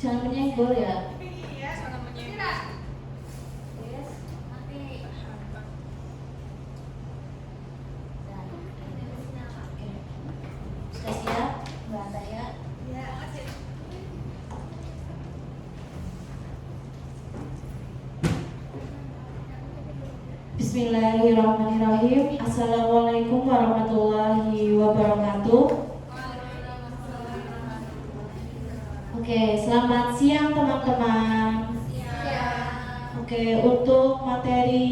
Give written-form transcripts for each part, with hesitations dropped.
Jangan menyenggol ya. Iya, jangan menyenggol. Yes, nanti. Sudah siap, Mbak saya? Iya, makasih. Bismillahirrahmanirrahim. Assalamualaikum warahmatullahi wabarakatuh. Oke, selamat siang teman-teman. Oke, untuk materi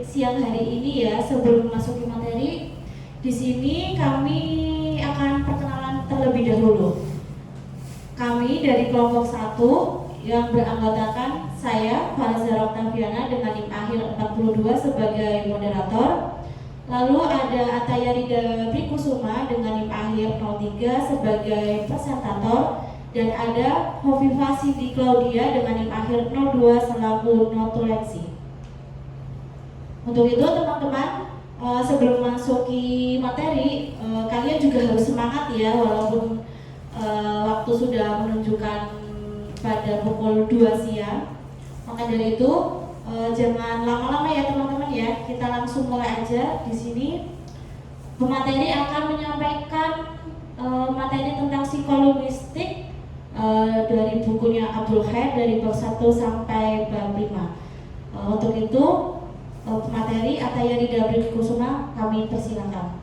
siang hari ini ya, sebelum masuki materi, di sini kami akan perkenalan terlebih dahulu. Kami dari kelompok 1 yang beranggotakan saya, Farazara Oktaviana dengan NIM akhir 42 sebagai moderator. Lalu ada Ataya Rida Brikusuma dengan NIM akhir 03 sebagai presentator. Dan ada Hovifah Siti Claudia dengan NIM akhir 02 selaku notulensi. Untuk itu teman-teman, sebelum masuki materi, kalian juga harus semangat ya, walaupun waktu sudah menunjukkan pada pukul 2 siang. Maka dari itu jangan lama-lama ya teman-teman ya. Kita langsung mulai aja. Di sini pemateri akan menyampaikan materi tentang psikolinguistik dari bukunya Abdul Khair dari bab 1 sampai bab 5. Untuk itu pemateri Ataya Rida Brikusuma kami persilakan.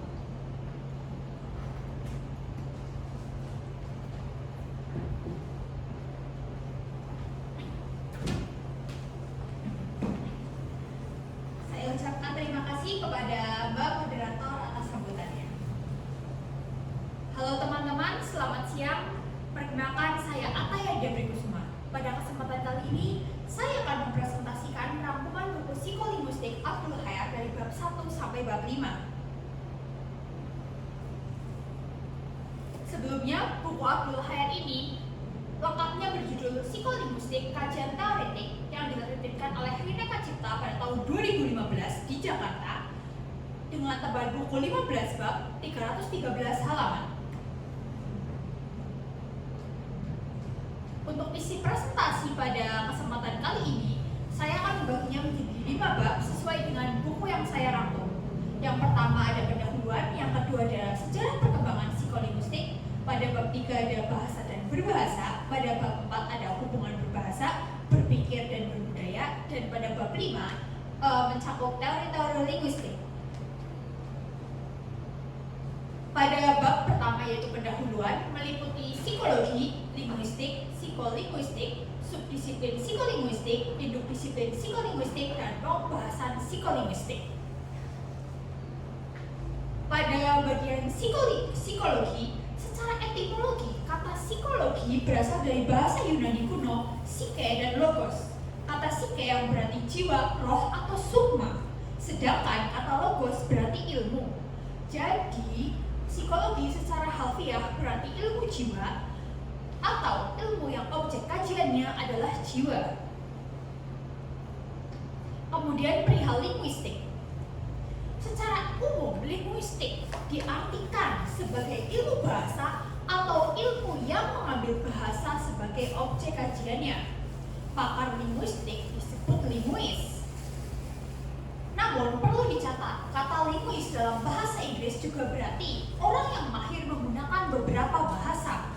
Saya ucapkan terima kasih kepada Mbak Moderator atas sambutannya. Halo teman-teman, selamat siang. Perkenalkan, saya Ataya Rida Brikusuma. Pada kesempatan kali ini, saya akan mempresentasikan rangkuman buku psikolinguistik Abdul Khair dari bab 1 sampai bab 5. Sebelumnya, buku Abdul Khair ini lengkapnya berjudul Psikolinguistik Kajian Teoretik yang diterbitkan oleh Rineka Cipta pada tahun 2015 di Jakarta dengan tebal buku 15 bab, 313 halaman. Untuk isi presentasi pada kesempatan kali ini, saya akan membaginya menjadi 5 bab sesuai dengan buku yang saya rangkum. Yang pertama ada pendahuluan, yang kedua ada sejarah perkembangan psikolinguistik, pada bab 3 ada bahasa dan berbahasa, pada bab 4 ada hubungan berbahasa, berpikir dan berbudaya, dan pada bab 5 mencakup teori-teori linguistik. Pada bab pertama yaitu pendahuluan meliputi psikologi, linguistik, psikolinguistik, subdisiplin psikolinguistik, induk disiplin psikolinguistik, dan pembahasan psikolinguistik. Pada bagian psikologi, secara etimologi, kata psikologi berasal dari bahasa Yunani kuno, psyche dan logos. Kata psyche yang berarti jiwa, roh, atau sukma, sedangkan kata logos berarti ilmu. Jadi, psikologi secara harfiah berarti ilmu jiwa atau ilmu yang objek kajiannya adalah jiwa. Kemudian perihal linguistik. Secara umum, linguistik diartikan sebagai ilmu bahasa atau ilmu yang mengambil bahasa sebagai objek kajiannya. Pakar linguistik disebut linguis. Namun perlu dicatat, kata linguis dalam bahasa Inggris juga berarti orang yang mahir menggunakan beberapa bahasa.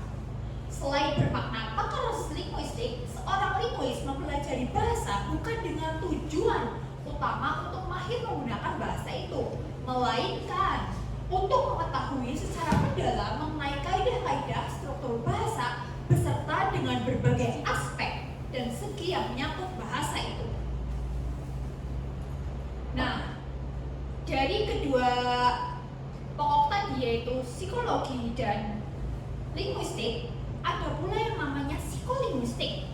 Selain bermakna pakar linguistik, seorang linguis mempelajari bahasa bukan dengan tujuan utama untuk mahir menggunakan bahasa itu, melainkan untuk mengetahui secara mendalam mengenai kaidah-kaidah struktur bahasa beserta dengan berbagai aspek dan segi yang menyangkut bahasa itu. Nah, dari kedua pokok tadi yaitu psikologi dan linguistik, ada pula yang namanya psikolinguistik.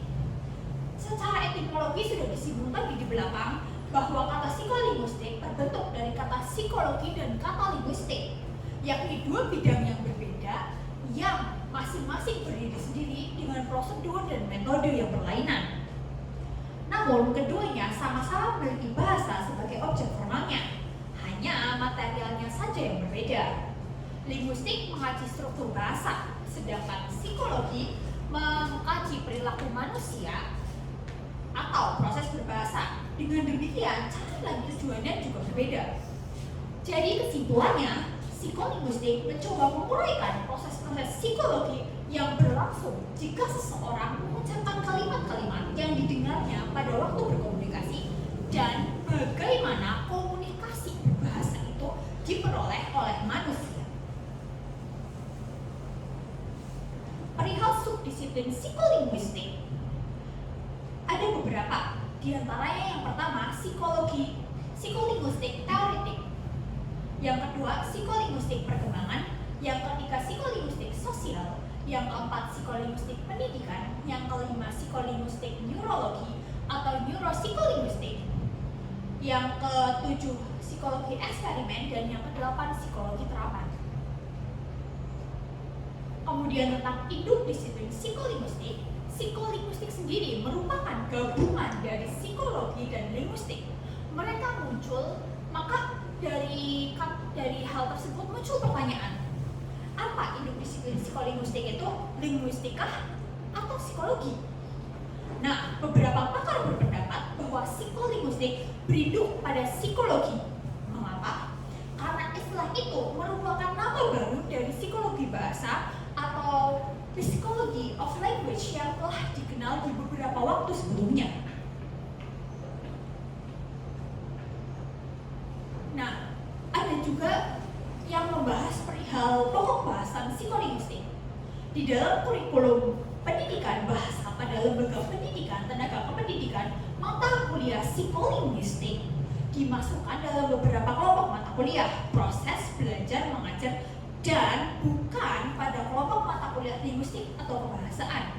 Secara etimologi sudah disimpulkan di belakang bahwa kata psikolinguistik terbentuk dari kata psikologi dan kata linguistik, yakni dua bidang yang berbeda yang masing-masing berdiri sendiri dengan prosedur dan metode yang berlainan. Namun keduanya sama-sama memiliki bahasa sebagai objek formalnya, hanya materialnya saja yang berbeda. Linguistik mengaji struktur bahasa, sedangkan psikologi mengkaji perilaku manusia atau proses berbahasa. Dengan demikian, cara dan tujuannya juga berbeda. Jadi kesimpulannya, psikolinguistik mencoba menguraikan proses-proses psikologi yang berlangsung jika seseorang mengucapkan kalimat-kalimat yang didengarnya pada waktu berkomunikasi dan bagaimana komunikasi berbahasa itu diperoleh oleh manusia. Perihal subdisiplin psikolinguistik ada beberapa, di antaranya yang pertama psikolinguistik teoretik, yang kedua psikolinguistik perkembangan, yang ketiga psikolinguistik sosial, yang keempat psikolinguistik pendidikan, yang kelima psikolinguistik neurologi atau neuropsikolinguistik, yang ketujuh psikologi eksperimen, dan yang kedelapan psikologi terapan. Kemudian tentang induk disiplin psikolinguistik, psikolinguistik sendiri merupakan gabungan dari psikologi dan linguistik. Mereka muncul, maka dari hal tersebut muncul pertanyaan, apa induk disiplin psikolinguistik itu? Linguistikah atau psikologi? Nah, beberapa pakar berpendapat bahwa psikolinguistik berinduk pada psikologi. Mengapa? Karena istilah itu merupakan nama baru dari psikologi bahasa atau psychology of language yang telah dikenal di beberapa waktu sebelumnya. Nah, ada juga yang membahas perihal pokok bahasan psikolinguistik. Di dalam kurikulum pendidikan bahasa pada lembaga pendidikan, tenaga kependidikan, mata kuliah psikolinguistik dimasukkan dalam beberapa kelompok mata kuliah, proses belajar mengajar, dan bukan pada kelompok mata kuliah linguistik atau kebahasaan.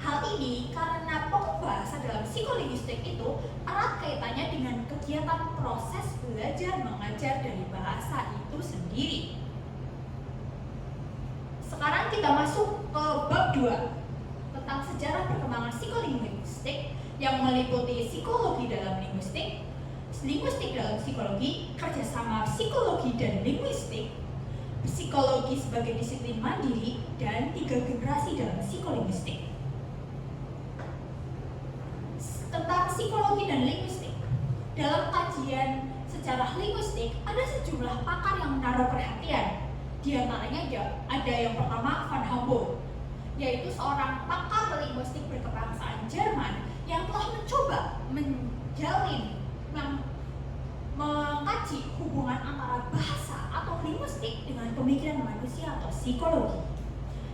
Hal ini karena pokok bahasa dalam psikolinguistik itu erat kaitannya dengan kegiatan proses belajar mengajar dari bahasa itu sendiri. Sekarang kita masuk ke bab 2 tentang sejarah perkembangan psikolinguistik yang meliputi psikologi dalam linguistik, linguistik dalam psikologi, kerjasama psikologi dan linguistik, psikologi sebagai disiplin mandiri, dan 3 generasi dalam psikolinguistik. Tentang psikologi dan linguistik, dalam kajian sejarah linguistik ada sejumlah pakar yang menaruh perhatian. Di antaranya ada yang pertama Van Humboldt, yaitu seorang pakar linguistik berkebangsaan Jerman yang telah mencoba menjalin mengkaji hubungan antara bahasa atau linguistik dengan pemikiran manusia atau psikologi.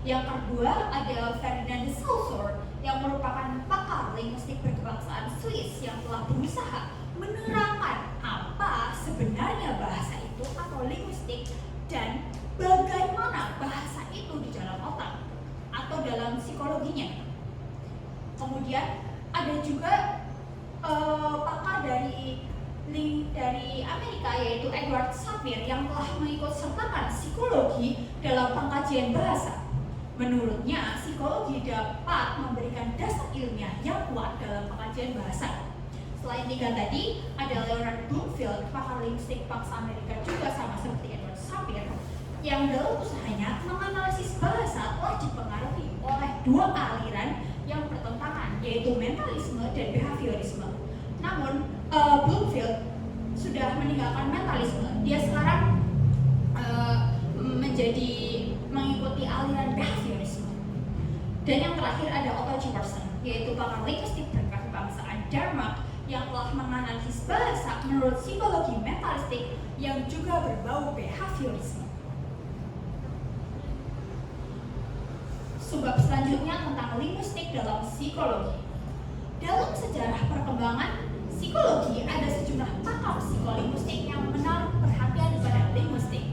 Yang kedua ada Ferdinand de Saussure yang merupakan pakar linguistik berkebangsaan Swiss yang telah berusaha menerangkan apa sebenarnya bahasa itu atau linguistik dan bagaimana bahasa itu di dalam otak atau dalam psikologinya. Kemudian ada juga pakar dari Amerika yaitu Edward Sapir yang telah mengikut sertakan psikologi dalam pengkajian bahasa. Menurutnya, psikologi dapat memberikan dasar ilmiah yang kuat dalam pengkajian bahasa. Selain 3 tadi, ada Leonard Bloomfield, pakar linguistik bangsa Amerika juga sama seperti Edward Sapir, yang dalam usahanya menganalisis bahasa telah dipengaruhi oleh 2 aliran yang bertentangan, yaitu mentalisme dan behaviorisme. Namun, Bloomfield sudah meninggalkan mentalisme. Dia sekarang mengikuti aliran behaviorisme. Dan yang terakhir ada Otto Jefferson, yaitu pakar linguistik berkebangsaan Denmark yang telah menganalisis bahasa menurut psikologi mentalistik yang juga berbau behaviorisme. Subbab selanjutnya tentang linguistik dalam psikologi. Dalam sejarah perkembangan psikologi ada sejumlah pakar psikolinguistik yang menaruh perhatian pada linguistik.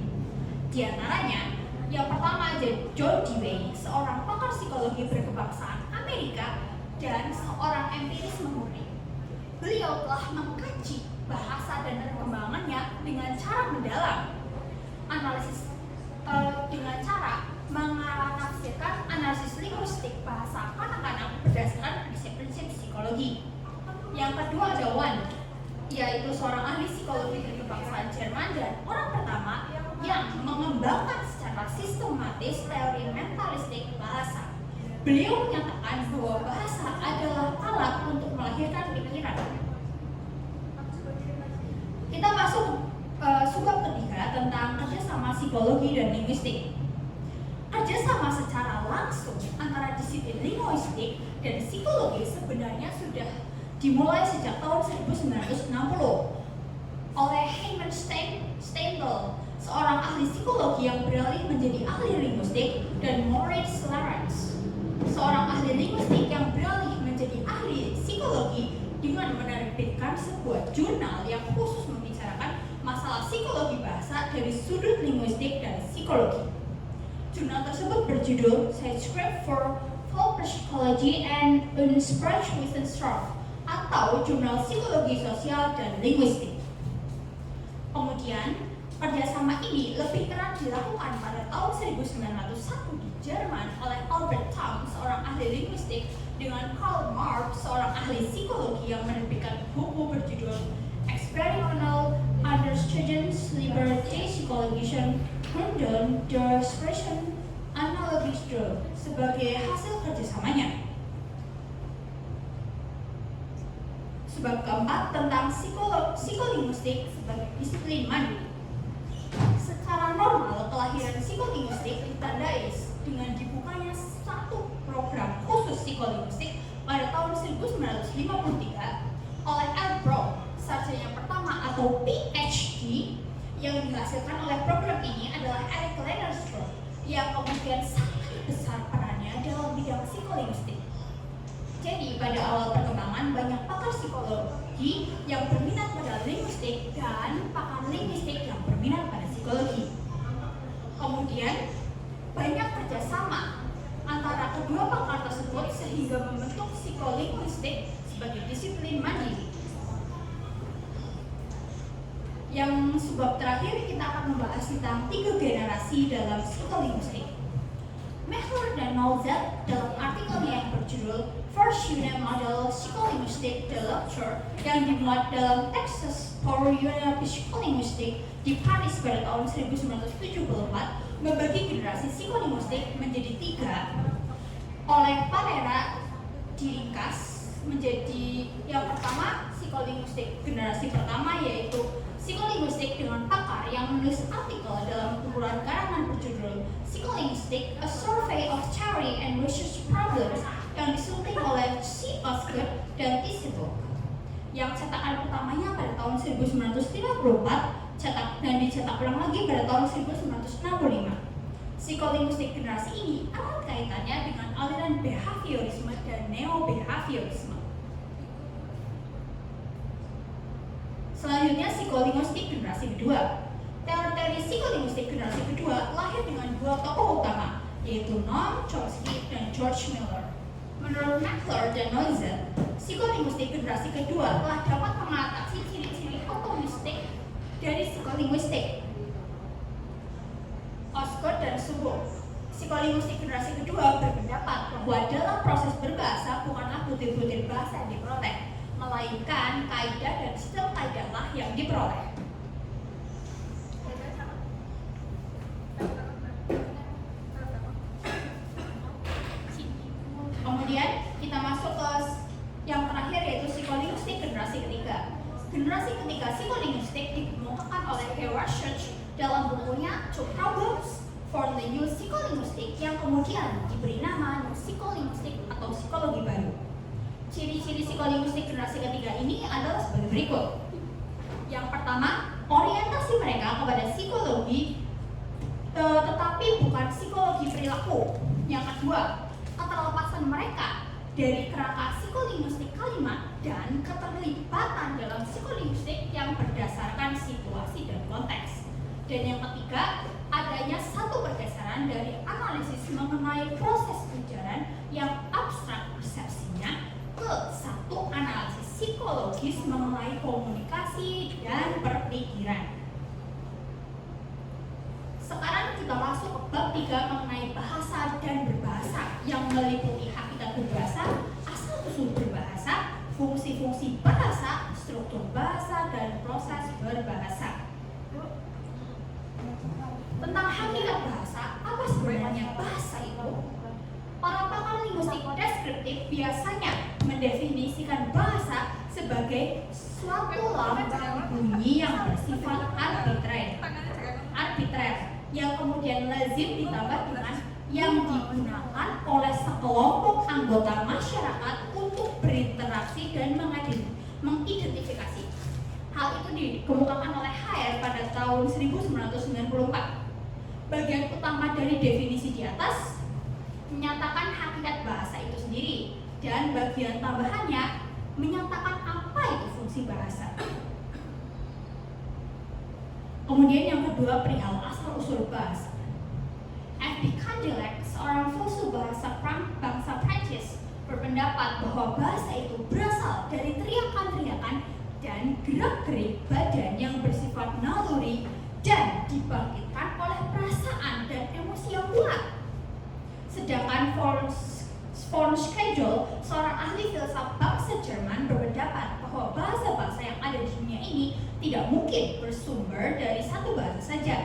Di antaranya, yang pertama ada John Dewey, seorang pakar psikologi berkebangsaan Amerika dan seorang empiris murni. Beliau telah mengkaji bahasa dan perkembangannya dengan cara mendalam, dengan cara menafsirkan analisis linguistik bahasa kanak-kanak berdasarkan prinsip-prinsip psikologi. Yang kedua ada Wand, yaitu seorang ahli psikologi berkebangsaan Jerman dan orang pertama yang mengembangkan secara sistematis teori mentalistik bahasa. Beliau menyatakan bahwa bahasa adalah alat untuk melahirkan pikiran. Kita masuk subbab ketiga tentang kerjasama psikologi dan linguistik. Kerjasama secara langsung antara disiplin linguistik dan psikologi sebenarnya sudah dimulai sejak tahun 1960 oleh Hyman Stendhal, seorang ahli psikologi yang beralih menjadi ahli linguistik, dan Maurice Lawrence, seorang ahli linguistik yang beralih menjadi ahli psikologi dengan menerbitkan sebuah jurnal yang khusus membicarakan masalah psikologi bahasa dari sudut linguistik dan psikologi. Jurnal tersebut berjudul Zeitschrift for Psychology and Sprachwissenschaft atau Jurnal Psikologi Sosial dan Linguistik. Kemudian, kerjasama ini lebih erat dilakukan pada tahun 1901 di Jerman oleh Albert Tamm, seorang ahli linguistik, dengan Karl Marx, seorang ahli psikologi yang menerbitkan buku berjudul Experimental Untersuchungsliberty Psychologischen Gründen der Sprachen Analogische sebagai hasil kerjasamanya. Sebab keempat tentang psikolinguistik sebagai disiplin mandiri. Secara normal, kelahiran psikolinguistik ditandai dengan dibukanya satu program khusus psikolinguistik pada tahun 1953 oleh L. Brown, sarjana pertama atau PhD. Yang dihasilkan oleh program ini adalah Eric Lennerstrom, yang kemudian sangat besar perannya dalam bidang psikolinguistik. Jadi pada awal perkembangan, banyak pakar psikologi yang berminat pada linguistik dan pakar linguistik yang berminat pada psikologi. Kemudian banyak kerjasama antara kedua pakar tersebut sehingga membentuk psikolinguistik sebagai disiplin mandiri. Yang sebab terakhir kita akan membahas tentang 3 generasi dalam psikolinguistik. Mehler dan Nolzet dalam artikelnya yang berjudul First Unit Model Psycholinguistic The Lecture yang dimuat dalam Texas Power Unit Psycholinguistic di Paris pada tahun 1974 membagi generasi psikolinguistik menjadi 3. Oleh Parera diringkas menjadi yang pertama psikolinguistik generasi pertama, yaitu psikolinguistik dengan pakar yang menulis artikel dalam kumpulan karangan berjudul Psycholinguistic, A Survey of Theory and Research Problems yang disunting oleh C. Osgood dan T. Seaborg. Yang cetakan pertamanya pada tahun 1954 dan dicetak ulang lagi pada tahun 1965. Psikolinguistik generasi ini erat kaitannya dengan aliran behaviorisme dan neo-behaviorisme. Selanjutnya, psikolinguistik generasi kedua. Teori psikolinguistik generasi kedua lahir dengan 2 tokoh utama, yaitu Noam Chomsky dan George Miller. Menurut Mehler dan Nolzet, psikolinguistik generasi kedua telah dapat mengatasi ciri-ciri otomistik dari psikolinguistik. Osgood dan Seaborg, psikolinguistik generasi kedua berpendapat bahwa dalam proses berbahasa bukanlah butir-butir bahasa yang diperoleh, melainkan kaidah dan sistem kaidahlah yang diperoleh. Kemudian kita masuk ke yang terakhir, yaitu psikolinguistik generasi ketiga. Generasi ketiga psikolinguistik dikemukakan oleh Howard Schultz dalam bukunya Two Problems for the New Psycholinguistic yang kemudian diberi nama New Psycholinguistic atau psikologi baru. Ciri-ciri psikolinguistik generasi ketiga ini adalah sebagai berikut. Yang pertama, orientasi mereka kepada psikologi tetapi bukan psikologi perilaku. Yang kedua, keterlepasan mereka dari kerangka psikolinguistik kalimat dan keterlibatan dalam psikolinguistik yang berdasarkan situasi dan konteks. Dan yang ketiga, adanya satu pergeseran dari analisis mengenai proses ujaran yang abstrak persepsinya ke satu analisis psikologis mengenai komunikasi dan perpikiran. Sekarang kita masuk ke bab 3 mengenai bahasa dan berbahasa yang meliputi hakikat berbahasa, asal-usul berbahasa, fungsi-fungsi bahasa, struktur bahasa, dan proses berbahasa. Tentang hakikat bahasa, apa sebenarnya bahasa itu? Para pakar linguistik biasanya mendefinisikan bahasa sebagai suatu lambang bunyi yang bersifat arbitrer yang kemudian lazim ditambah dengan yang digunakan oleh sekelompok anggota masyarakat untuk berinteraksi dan mengidentifikasi. Hal itu dikemukakan oleh Haier pada tahun 1994. Bagian utama dari definisi di atas menyatakan hakikat bahasa itu sendiri, dan bagian tambahannya menyatakan apa itu fungsi bahasa. Kemudian yang kedua, perihal asal-usul bahasa. F.B. Candileak, seorang filsuf bahasa bangsa Prancis, berpendapat bahwa bahasa itu berasal dari teriakan-teriakan dan gerak-gerik badan yang bersifat naluri dan dibangkitkan oleh perasaan dan emosi yang kuat. Sedangkan von Schedel, seorang ahli filsafat bangsa Jerman, berpendapat bahwa bahasa-bahasa yang ada di dunia ini tidak mungkin bersumber dari satu bahasa saja.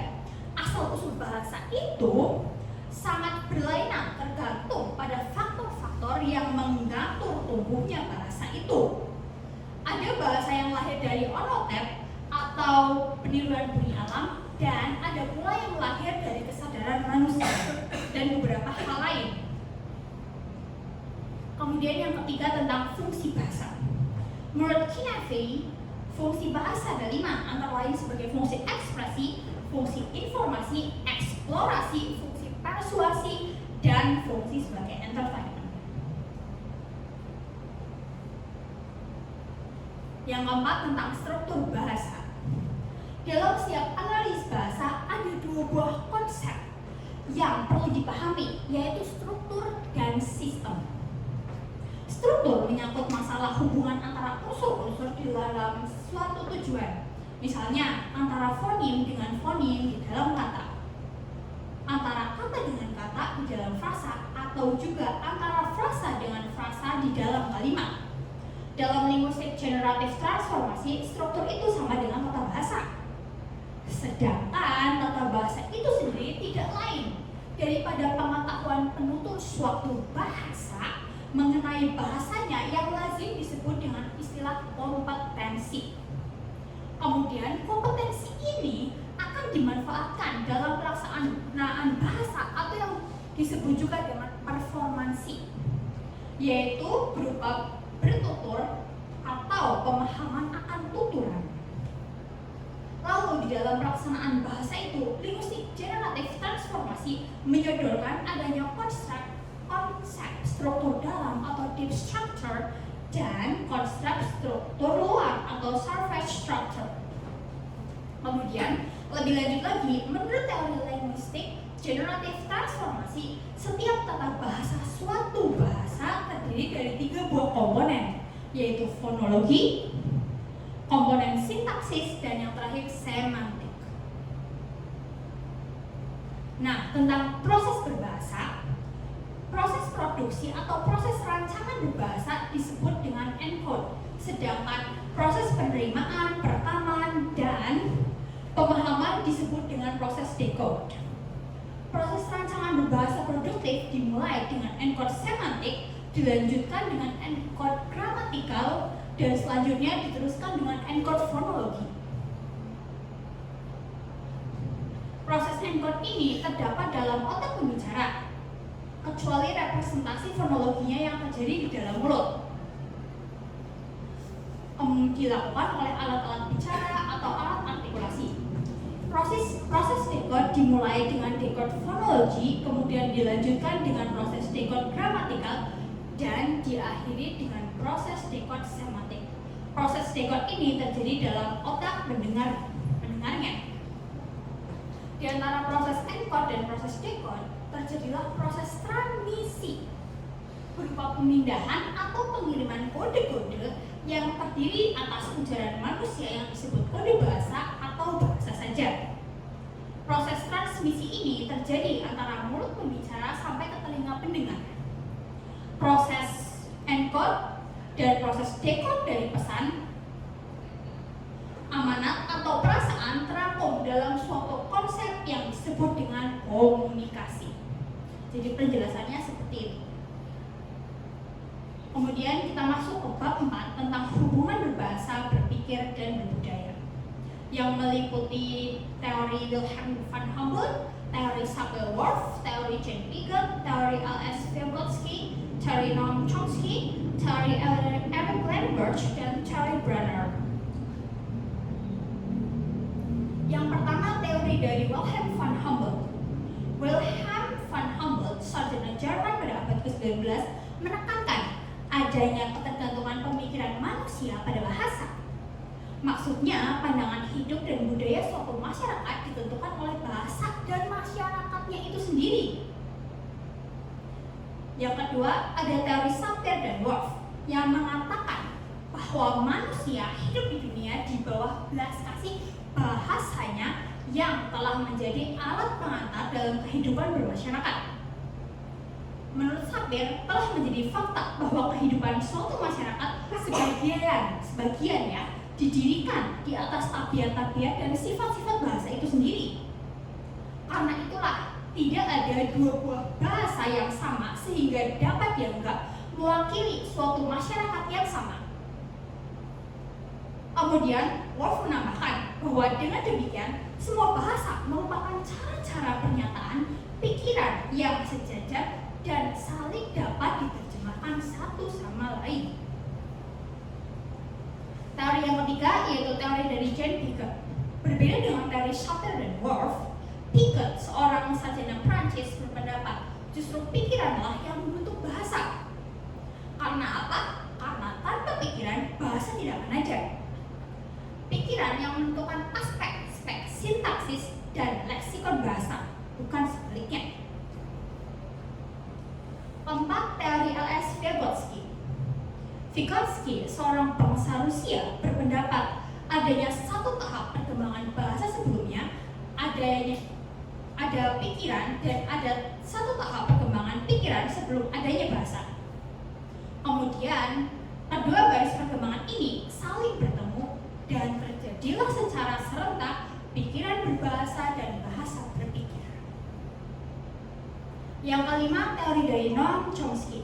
Asal-usul bahasa itu sangat berlainan tergantung pada faktor-faktor yang mengatur tumbuhnya bahasa itu. Ada bahasa yang lahir dari onotep atau peniruan bunyi alam, dan ada pula yang lahir dari kesadaran manusia dan beberapa hal lain. Kemudian yang ketiga, tentang fungsi bahasa. Menurut Kinafey, fungsi bahasa ada 5, antara lain sebagai fungsi ekspresi, fungsi informasi, eksplorasi, fungsi persuasi, dan fungsi sebagai entertainment. Yang keempat, tentang struktur bahasa. Dalam setiap analis bahasa ada 2 buah konsep yang perlu dipahami, yaitu struktur dan sistem. Struktur menyangkut masalah hubungan antara unsur-unsur di dalam suatu tujuan. Misalnya, antara fonim dengan fonim di dalam kata, antara kata dengan kata di dalam frasa, atau juga antara frasa dengan frasa di dalam kalimat. Dalam linguistik generatif transformasi, struktur itu sama dengan tata bahasa. Sedangkan tata bahasa itu sendiri tidak lain daripada pengetahuan penutur suatu bahasa mengenai bahasanya yang lazim disebut dengan istilah kompetensi. Kemudian kompetensi ini akan dimanfaatkan dalam pelaksanaan bahasa atau yang disebut juga dengan performansi, yaitu berupa bertutur atau pemahaman akan tuturan. Lalu di dalam pelaksanaan bahasa itu, linguistik generatif transformasi menyodorkan adanya konsep struktur dalam atau deep structure dan konsep struktur luar atau surface structure. Kemudian lebih lanjut lagi, menurut teori linguistik generatif transformasi, setiap tata bahasa suatu bahasa terdiri dari 3 buah komponen, yaitu fonologi, komponen sintaksis, dan yang terakhir semantik. Nah, tentang proses berbahasa, proses produksi atau proses rancangan berbahasa disebut dengan encode, sedangkan proses penerimaan, perekaman, dan pemahaman disebut dengan proses decode. Proses rancangan berbahasa produktif dimulai dengan encode semantik, dilanjutkan dengan encode gramatikal, dan selanjutnya diteruskan dengan encode fonologi. Proses encode ini terdapat dalam otak pembicara, kecuali representasi fonologinya yang terjadi di dalam mulut. Dilakukan oleh alat-alat bicara atau alat artikulasi. Proses decode dimulai dengan decode fonologi, kemudian dilanjutkan dengan proses decode gramatikal, dan diakhiri dengan proses decode semantik. Proses decode ini terjadi dalam otak pendengarnya. Di antara proses encode dan proses decode, terjadilah proses transmisi berupa pemindahan atau pengiriman kode-kode yang terdiri atas ujaran manusia yang disebut kode bahasa atau bahasa saja. Proses transmisi ini terjadi antara mulut pembicara sampai ke telinga pendengar. Proses encode dan proses decode dari pesan, amanat atau perasaan terangkum dalam suatu konsep yang disebut dengan komunikasi. Jadi penjelasannya seperti itu. Kemudian kita masuk ke bab 4 tentang hubungan berbahasa, berpikir, dan berbudaya, yang meliputi teori Wilhelm von Humboldt, teori Sapir-Whorf, teori Jane Piaget, teori L.S. Vygotsky, teori Noam Chomsky, teori Eric Lenberg, dan teori Brenner. Yang pertama, teori dari Wilhelm von Humboldt. Wilhelm von Humboldt, sarjana Jerman pada abad ke-19, menekankan adanya ketergantungan pemikiran manusia pada bahasa. Maksudnya, pandangan hidup dan budaya suatu masyarakat ditentukan oleh bahasa dan masyarakatnya itu sendiri. Yang kedua, ada teori Sapir dan Whorf yang mengatakan bahwa manusia hidup di dunia di bawah belas kasih bahasanya yang telah menjadi alat pengantar dalam kehidupan bermasyarakat. Menurut Sapir, telah menjadi fakta bahwa kehidupan suatu masyarakat sebagian ya didirikan di atas tabiat-tabiat dan sifat-sifat bahasa itu sendiri. Karena itulah, tidak ada dua buah bahasa yang sama sehingga dapat dianggap mewakili suatu masyarakat yang sama. Kemudian, Whorf menambahkan bahwa dengan demikian, semua bahasa merupakan cara-cara pernyataan pikiran yang sejajar dan saling dapat diterjemahkan satu sama lain. Teori yang ketiga yaitu teori dari Jane Piaget. Berbeda dengan teori Sapir dan Whorf, Piaget, seorang sarjana Prancis, berpendapat justru pikiranlah yang membentuk bahasa. Karena apa? Karena tanpa pikiran, bahasa tidak akan ada. Pikiran yang menentukan aspek-aspek sintaksis dan leksikon bahasa, bukan sebaliknya. Keempat, teori L.S. Vygotsky. Vygotsky, seorang bangsa Rusia, berpendapat adanya satu tahap perkembangan bahasa sebelumnya, ada pikiran, dan ada satu tahap perkembangan pikiran sebelum adanya bahasa. Kemudian, kedua garis perkembangan ini saling bertemu dan terjadilah secara serentak pikiran berbahasa dan bahasa berpikir. Yang kelima, teori dari Noam Chomsky.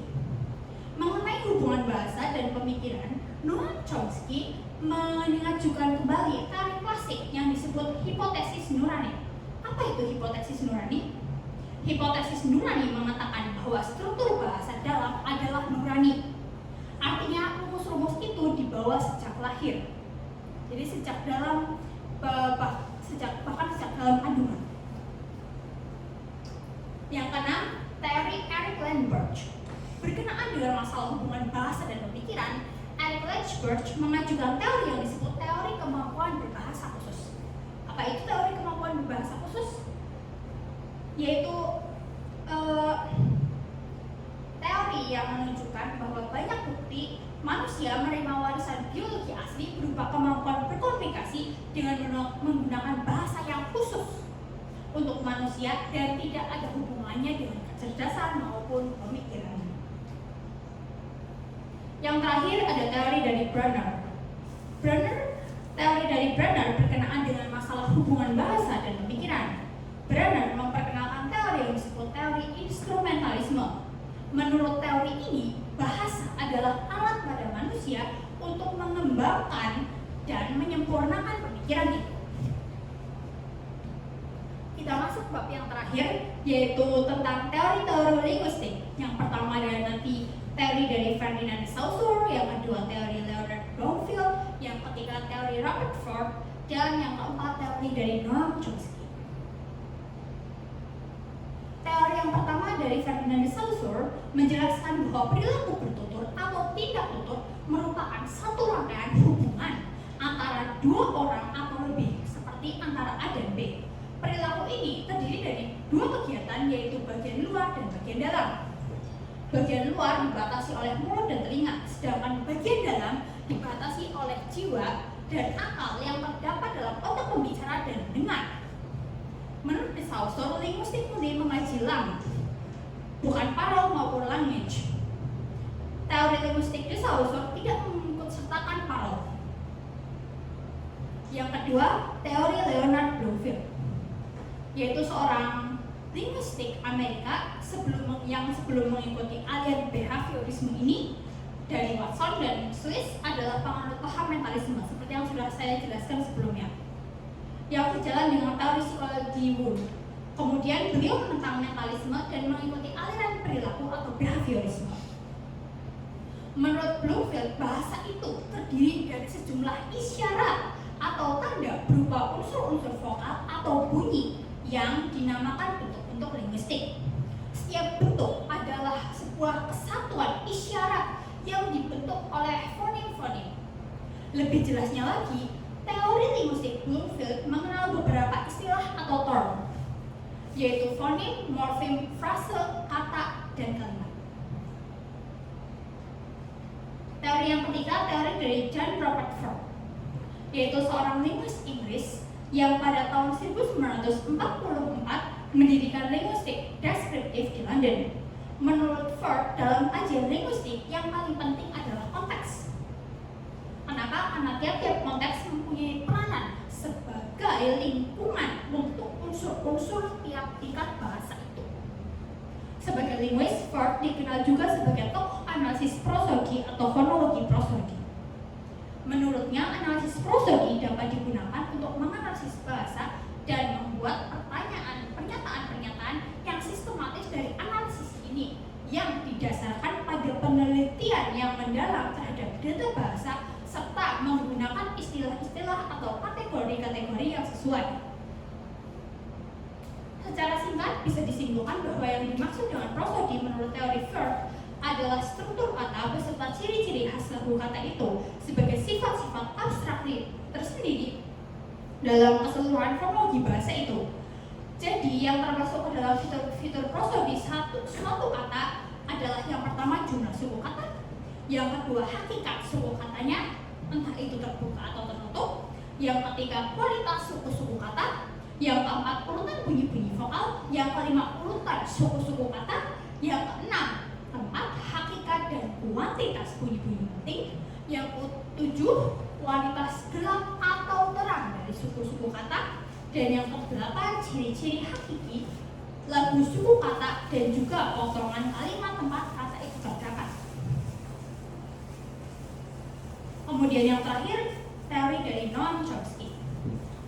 Mengenai hubungan bahasa dan pemikiran, Noam Chomsky mengajukan kembali teori klasik yang disebut hipotesis nurani. Apa itu hipotesis nurani? Hipotesis nurani mengatakan bahwa struktur bahasa dalam adalah nurani. Artinya rumus-rumus itu dibawa sejak lahir. Jadi sejak dalam bahkan sejak dalam kandungan. Yang keenam, teori Eric Lenberg. Berkenaan dengan masalah hubungan bahasa dan pemikiran, Eric Lenberg mengajukan teori yang disebut teori kemampuan berbahasa khusus. Apa itu teori kemampuan berbahasa khusus? Yaitu teori yang menunjukkan bahwa banyak bukti manusia menerima warisan biologi asli berupa kemampuan berkomunikasi dengan menggunakan bahasa yang khusus untuk manusia dan tidak ada hubungannya dengan kecerdasan maupun pemikiran. Yang terakhir ada teori dari Brenner. Teori dari Brenner berkenaan dengan masalah hubungan bahasa dan pemikiran. Brenner memperkenalkan teori yang disebut teori instrumentalisme. Menurut teori ini, bahasa adalah alat pada manusia untuk mengembangkan dan menyempurnakan pemikiran itu. Kita masuk bab yang terakhir, yaitu tentang teori-teori linguistik. Yang pertama adalah nanti teori dari Ferdinand de Saussure, yang kedua teori Leonard Bloomfield, yang ketiga teori Robert Ford, dan yang keempat teori dari Noam Chomsky. Teori yang pertama dari Ferdinand de Saussure menjelaskan bahwa perilaku bertutur atau tindak tutur merupakan satu rangkaian hubungan antara dua orang atau lebih, seperti antara A dan B. Perilaku ini terdiri dari dua kegiatan, yaitu bagian luar dan bagian dalam. Bagian luar dibatasi oleh mulut dan telinga, sedangkan bagian dalam dibatasi oleh jiwa dan akal yang terdapat dalam otak pembicara dan mendengar. Menurut de Saussure, linguistik murni mengaji bukan parol maupun language. Teori linguistik de Saussure tidak mengikut sertakan parol. Yang kedua, teori Leonard Bloomfield, yaitu seorang linguistik Amerika yang sebelum mengikuti aliran behaviorisme ini, dari Watson dan Swiss adalah penganut paham mentalisme seperti yang sudah saya jelaskan sebelumnya, yang berjalan dengan teori psikologi Wundt. Kemudian beliau menentang mentalisme dan mengikuti aliran perilaku atau behaviorisme. Menurut Bloomfield, bahasa itu terdiri dari sejumlah isyarat atau tanda berupa unsur-unsur vokal atau bunyi yang dinamakan bentuk-bentuk linguistik. Setiap bentuk adalah sebuah kesatuan isyarat yang dibentuk oleh fonem-fonem. Lebih jelasnya lagi, teori linguistik Bloomfield mengenal beberapa istilah atau term, yaitu fonem, morfem, frase, kata, dan kalimat. Teori yang ketiga, teori dari John Robert Ford, yaitu seorang linguis Inggris yang pada tahun 1944 mendirikan linguistik deskriptif di London. Menurut Ford, dalam kajian linguistik yang paling penting adalah konteks. Kenapa? Karena tiap-tiap konteks mempunyai peranan sebagai lingkungan untuk unsur-unsur tiap tingkat bahasa itu. Sebagai linguis, Ford dikenal juga sebagai tokoh analisis prosogi atau fonologi prosogi. Menurutnya, analisis prosogi dapat digunakan untuk menganalisis bahasa dan membuat pernyataan-pernyataan yang sistematis dari analisis ini yang didasarkan pada penelitian yang mendalam terhadap data bahasa serta menggunakan istilah-istilah atau kategori-kategori yang sesuai. Secara singkat bisa disimpulkan bahwa yang dimaksud dengan prosogi menurut teori Ford adalah struktur kata beserta ciri-ciri khas lagu kata itu sebagai sifat-sifat abstrak tersendiri dalam keseluruhan fonologi bahasa itu. Jadi yang termasuk ke dalam fitur prosogi suatu kata adalah yang pertama jumlah suku kata, yang kedua hakikat suku katanya, entah itu terbuka atau tertutup, yang ketiga kualitas suku-suku kata, yang keempat urutan bunyi-bunyi vokal, yang kelima urutan suku-suku kata, yang keenam tempat, hakikat, dan kuantitas bunyi-bunyi penting, yang ketujuh kualitas gelap atau terang dari suku-suku kata, dan yang kedelapan ciri-ciri hakiki lagu suku kata dan juga potongan kalimat tempat kata itu terdapat. Kemudian yang terakhir, teori dari Noam Chomsky.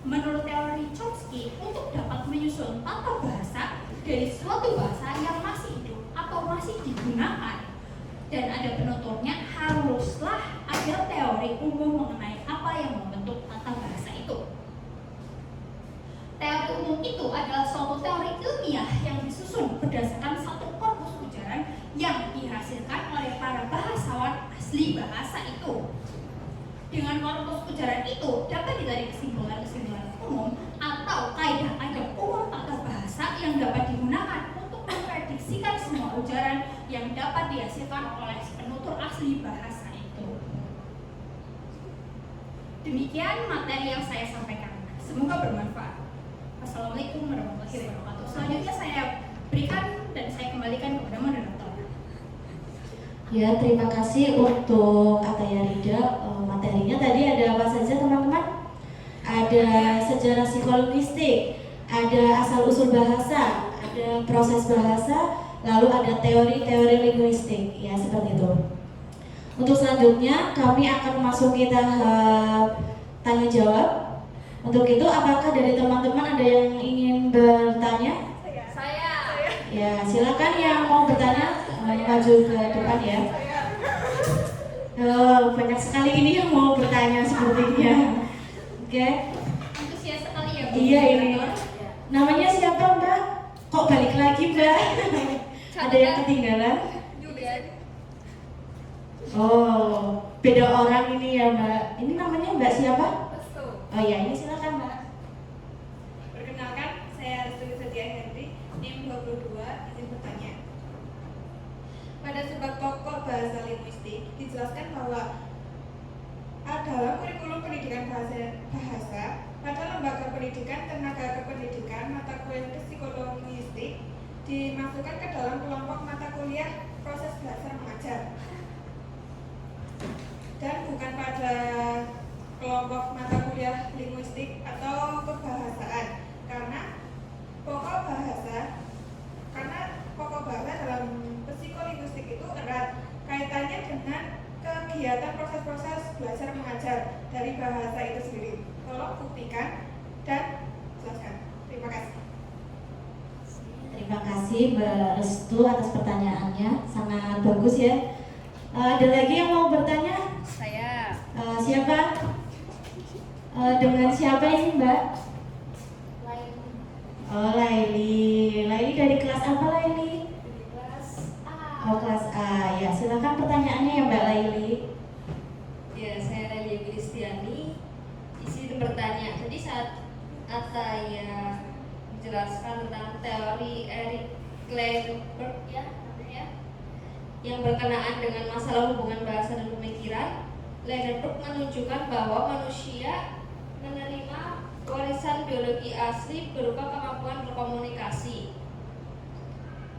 Menurut teori Chomsky, untuk dapat menyusun tata bahasa dari suatu bahasa yang masih hidup atau masih digunakan dan ada penuturnya, haruslah ada teori umum mengenai apa yang membentuk tata bahasa itu. Teori umum itu adalah suatu teori ilmiah yang disusun berdasarkan satu korpus ujaran yang dihasilkan oleh para bahasawan asli bahasa itu. Dengan korpus ujaran itu dapat ditarik kesimpulan-kesimpulan umum atau kaidah-kaidah umum tata bahasa yang dapat digunakan untuk memprediksikan semua ujaran yang dapat dihasilkan oleh penutur asli bahasa itu. Demikian materi yang saya sampaikan. Semoga bermanfaat. Assalamualaikum warahmatullahi wabarakatuh. Selanjutnya saya berikan dan saya kembalikan kepada moderator. Ya, terima kasih untuk Ataya Rida. Materinya tadi ada apa saja teman-teman? Ada sejarah psikologistik, ada asal-usul bahasa, ada proses bahasa, lalu ada teori-teori linguistik, ya seperti itu. Untuk selanjutnya kami akan memasuki tahap tanya jawab. Untuk itu apakah dari teman-teman ada yang ingin bertanya? Saya. Ya, silakan yang mau bertanya maju ke depan ya. Oh, banyak sekali ini yang mau bertanya sepertinya. Oke. Antusias sekali ya, Bu. Iya ini. Namanya siapa, Mbak? Kok balik lagi, Mbak? Ada yang ketinggalan? Julian. Oh, beda orang ini ya, Mbak. Ini namanya Mbak siapa? Betul. Oh ya, ini silakan, Mbak. Perkenalkan, saya Restu Setia Henry, NIM 22, izin bertanya. Pada sebab pokok bahasa linguistik dijelaskan bahwa dalam kurikulum pendidikan bahasa pada lembaga pendidikan tenaga kependidikan mata kuliah psikologistik dimasukkan ke dalam kelompok mata kuliah proses belajar mengajar dan bukan pada kelompok mata kuliah linguistik atau kebahasaan karena pokok bahasa dalam psikolinguistik itu erat kaitannya dengan kasih Mbak Restu atas pertanyaannya, sangat bagus ya. Ada lagi yang mau bertanya? Saya. Siapa? Dengan siapa ini Mbak? Laili. Oh, Laili. Laili dari kelas apa Laili? Kelas A. Oh, kelas A. Ya, silakan pertanyaannya ya Mbak Laili. Ya, saya Laili Kristiani. Isi bertanya, tadi saat Ataya menjelaskan tentang teori Eric Kleiberg ya, yang berkenaan dengan masalah hubungan bahasa dan pemikiran, Kleiberg menunjukkan bahwa manusia menerima warisan biologi asli berupa kemampuan berkomunikasi.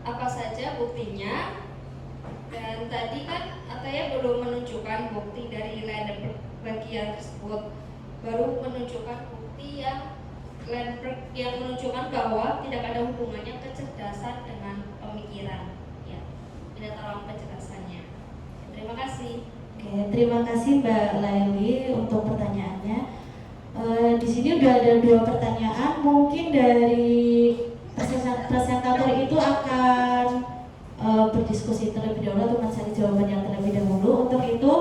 Apa saja buktinya? Dan tadi kan Ataya belum menunjukkan bukti dari Kleiberg bagian tersebut, baru menunjukkan bukti yang Kleiberg yang menunjukkan bahwa tidak ada hubungannya kecerdasan dengan pemikiran. Ya, tidak tolong penjelasannya. Terima kasih. Oke, terima kasih Mbak Laili untuk pertanyaannya. Di sini udah ada 2 pertanyaan. Mungkin dari presentator itu akan berdiskusi terlebih dahulu atau mencari jawabannya terlebih dahulu. Untuk itu,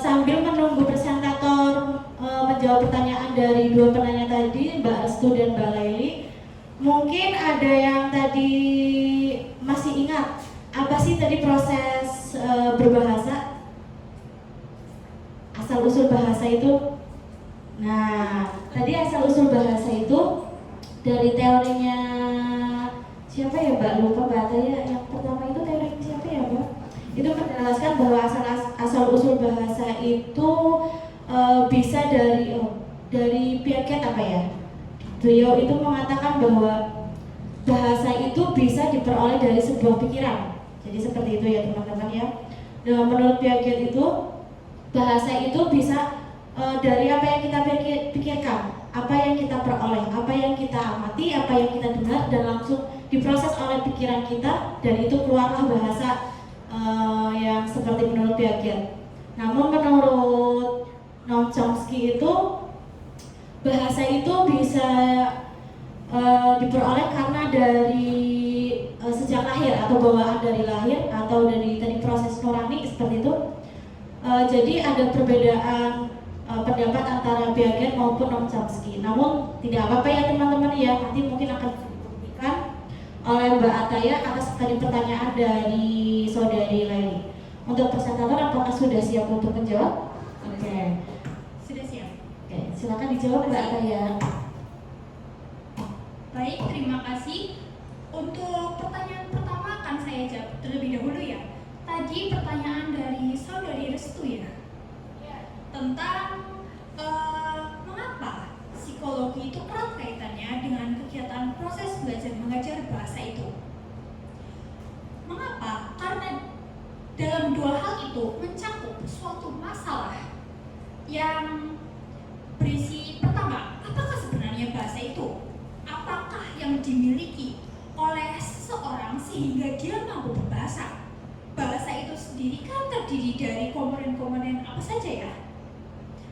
sambil menunggu presentator menjawab pertanyaan dari 2 penanya tadi, Mbak Restu dan Mbak Laili, mungkin ada yang tadi masih ingat apa sih tadi proses berbahasa, asal usul bahasa itu. Nah, tadi asal usul bahasa itu dari teorinya siapa ya Mbak? Lupa Mbak Ataya. Yang pertama itu teorinya siapa ya Mbak? Itu menjelaskan bahwa asal usul bahasa itu bisa dari Piaget apa ya? Beliau itu mengatakan bahwa bahasa itu bisa diperoleh dari sebuah pikiran. Jadi seperti itu ya teman-teman ya. Nah, menurut Piaget itu bahasa itu bisa dari apa yang kita pikirkan, apa yang kita peroleh, apa yang kita amati, apa yang kita dengar, dan langsung diproses oleh pikiran kita, dan itu keluarlah bahasa yang seperti menurut Piaget. Namun menurut Noam Chomsky itu bahasa itu bisa diperoleh karena dari sejak lahir atau bawaan dari lahir atau dari tadi proses nurani seperti itu. Jadi ada perbedaan pendapat antara Piaget maupun Noam Chomsky. Namun tidak apa-apa ya teman-teman ya, nanti mungkin akan dibuktikan oleh Mbak Ataya atas tadi pertanyaan dari saudari Laili. Untuk presentator apakah sudah siap untuk menjawab? Oke. Sudah siap. Oke, silakan dijawab Mbak Ataya. Baik, terima kasih. Untuk pertanyaan pertama akan saya jawab terlebih dahulu ya. Tadi pertanyaan dari saudari Restu ya, tentang mengapa psikologi itu erat kaitannya dengan kegiatan proses belajar mengajar bahasa itu. Mengapa? Karena dalam 2 hal itu mencakup suatu masalah yang berisi, pertama, apakah sebenarnya bahasa itu? Apakah yang dimiliki oleh seseorang sehingga dia mampu berbahasa? Bahasa itu sendiri kan terdiri dari komponen-komponen apa saja ya?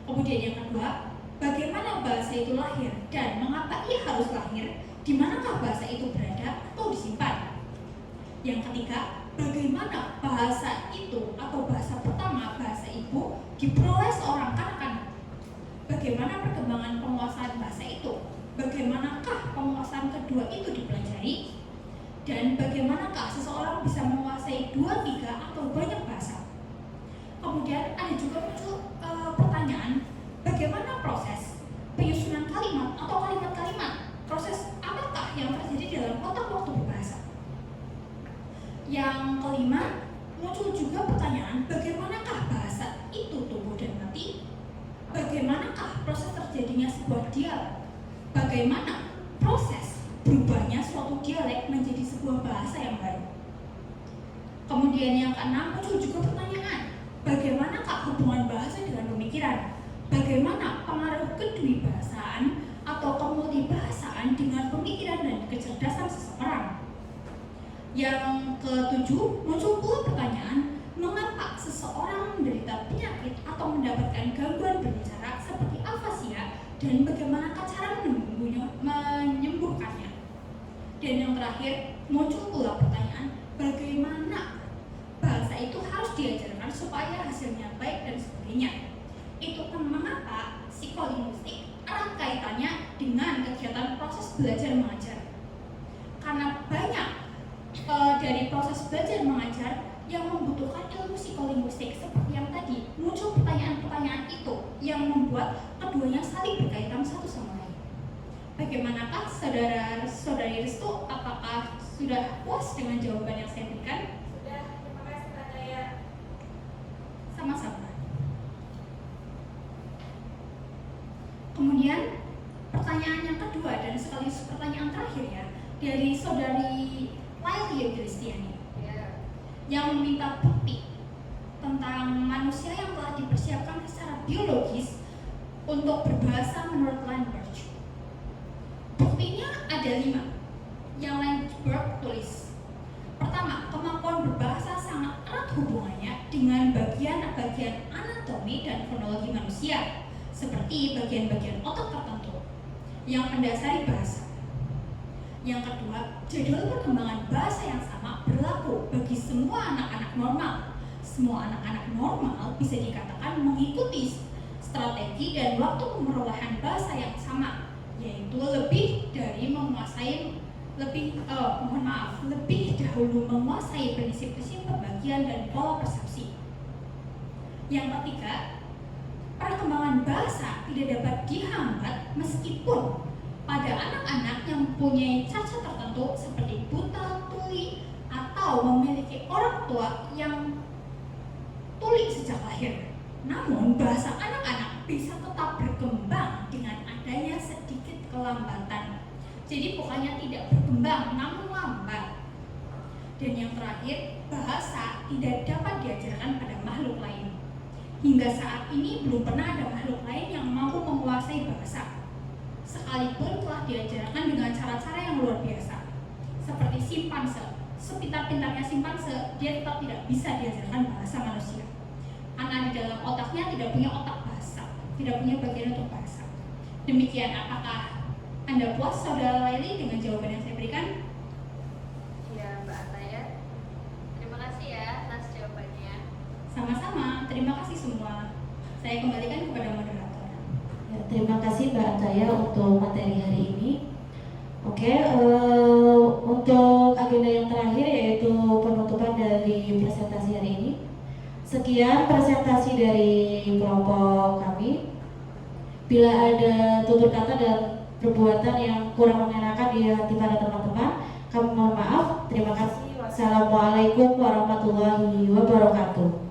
Kemudian yang kedua, bagaimana bahasa itu lahir dan mengapa ia harus lahir? Di manakah bahasa itu berada atau disimpan? Yang ketiga, bagaimana bahasa itu atau bahasa pertama, bahasa ibu, diperoleh seorang kanak-kanak? Bagaimana perkembangan penguasaan bahasa itu? Bagaimanakah penguasaan kedua itu dipelajari? Dan bagaimanakah seseorang bisa menguasai 2, 3, atau banyak bahasa? Kemudian ada juga muncul pertanyaan, bagaimana proses penyusunan kalimat atau kalimat-kalimat? Proses apakah yang terjadi dalam otak waktu berbahasa? Yang kelima, muncul juga pertanyaan, bagaimanakah bahasa itu tumbuh dan mati? Bagaimanakah proses terjadinya sebuah dialek? Bagaimana proses berubahnya suatu dialek menjadi sebuah bahasa yang baru? Kemudian yang keenam, muncul juga pertanyaan, bagaimanakah hubungan bahasa dengan pemikiran? Bagaimana pengaruh kedewibahasaan atau kemultibahasaan dengan pemikiran dan kecerdasan seseorang? Yang ketujuh, muncul pula pertanyaan, mengapa seseorang menderita penyakit atau mendapatkan gangguan berbicara seperti afasia dan bagaimana cara menyembuhkannya? Dan yang terakhir, muncul pula pertanyaan, bagaimana bahasa itu harus diajarkan supaya hasilnya baik dan sebagainya. Itu pun mengapa psikolinguistik erat kaitannya dengan kegiatan proses belajar mengajar. Karena banyak dari proses belajar mengajar yang membutuhkan ilmu psikolinguistik seperti yang tadi, muncul pertanyaan-pertanyaan itu yang membuat keduanya saling berkaitan satu sama lain. Bagaimanakah saudara-saudari Restu, apakah sudah puas dengan jawaban yang saya berikan? Sudah, terima kasih Mbak Daya. Sama-sama. Kemudian pertanyaan yang kedua dan sekaligus pertanyaan terakhir ya, dari saudari Laili Eugilistiani yang meminta bukti tentang manusia yang telah dipersiapkan secara biologis untuk berbahasa menurut Landberg. Buktinya ada 5 yang Landberg tulis. Pertama, kemampuan berbahasa sangat erat hubungannya dengan bagian-bagian anatomi dan fonologi manusia, seperti bagian-bagian otak tertentu yang mendasari bahasa. Yang kedua, jadwal perkembangan bahasa yang sama berlaku bagi semua anak-anak normal. Semua anak-anak normal bisa dikatakan mengikuti strategi dan waktu pemerolehan bahasa yang sama, yaitu lebih dahulu menguasai prinsip-prinsip pembagian dan pola persepsi. Yang ketiga, perkembangan bahasa tidak dapat dihambat meskipun pada anak-anak yang mempunyai cacat tertentu seperti buta, tuli, atau memiliki orang tua yang tuli sejak lahir. Namun bahasa anak-anak bisa tetap berkembang dengan adanya sedikit kelambatan. Jadi bukannya tidak berkembang, namun lambat. Dan yang terakhir, bahasa tidak dapat diajarkan pada makhluk lain. Hingga saat ini belum pernah ada makhluk lain yang mampu menguasai bahasa, sekalipun telah diajarkan dengan cara-cara yang luar biasa. Seperti simpanse, sepintar-pintarnya simpanse, dia tetap tidak bisa diajarkan bahasa manusia. Karena di dalam otaknya tidak punya otak bahasa, tidak punya bagian untuk bahasa. Demikian, apakah Anda puas, Saudara Laili, dengan jawaban yang saya berikan? Ya, Mbak Ataya. Terima kasih ya atas jawabannya. Sama-sama, terima kasih semua. Saya kembalikan kepada moderator. Ya, terima kasih Mbak Ataya untuk materi hari ini. Oke, untuk agenda yang terakhir yaitu penutupan dari presentasi hari ini. Sekian presentasi dari kelompok kami. Bila ada tutur kata dan perbuatan yang kurang mengenakan di hati para teman-teman, kami mohon maaf. Terima kasih. Wassalamualaikum warahmatullahi wabarakatuh.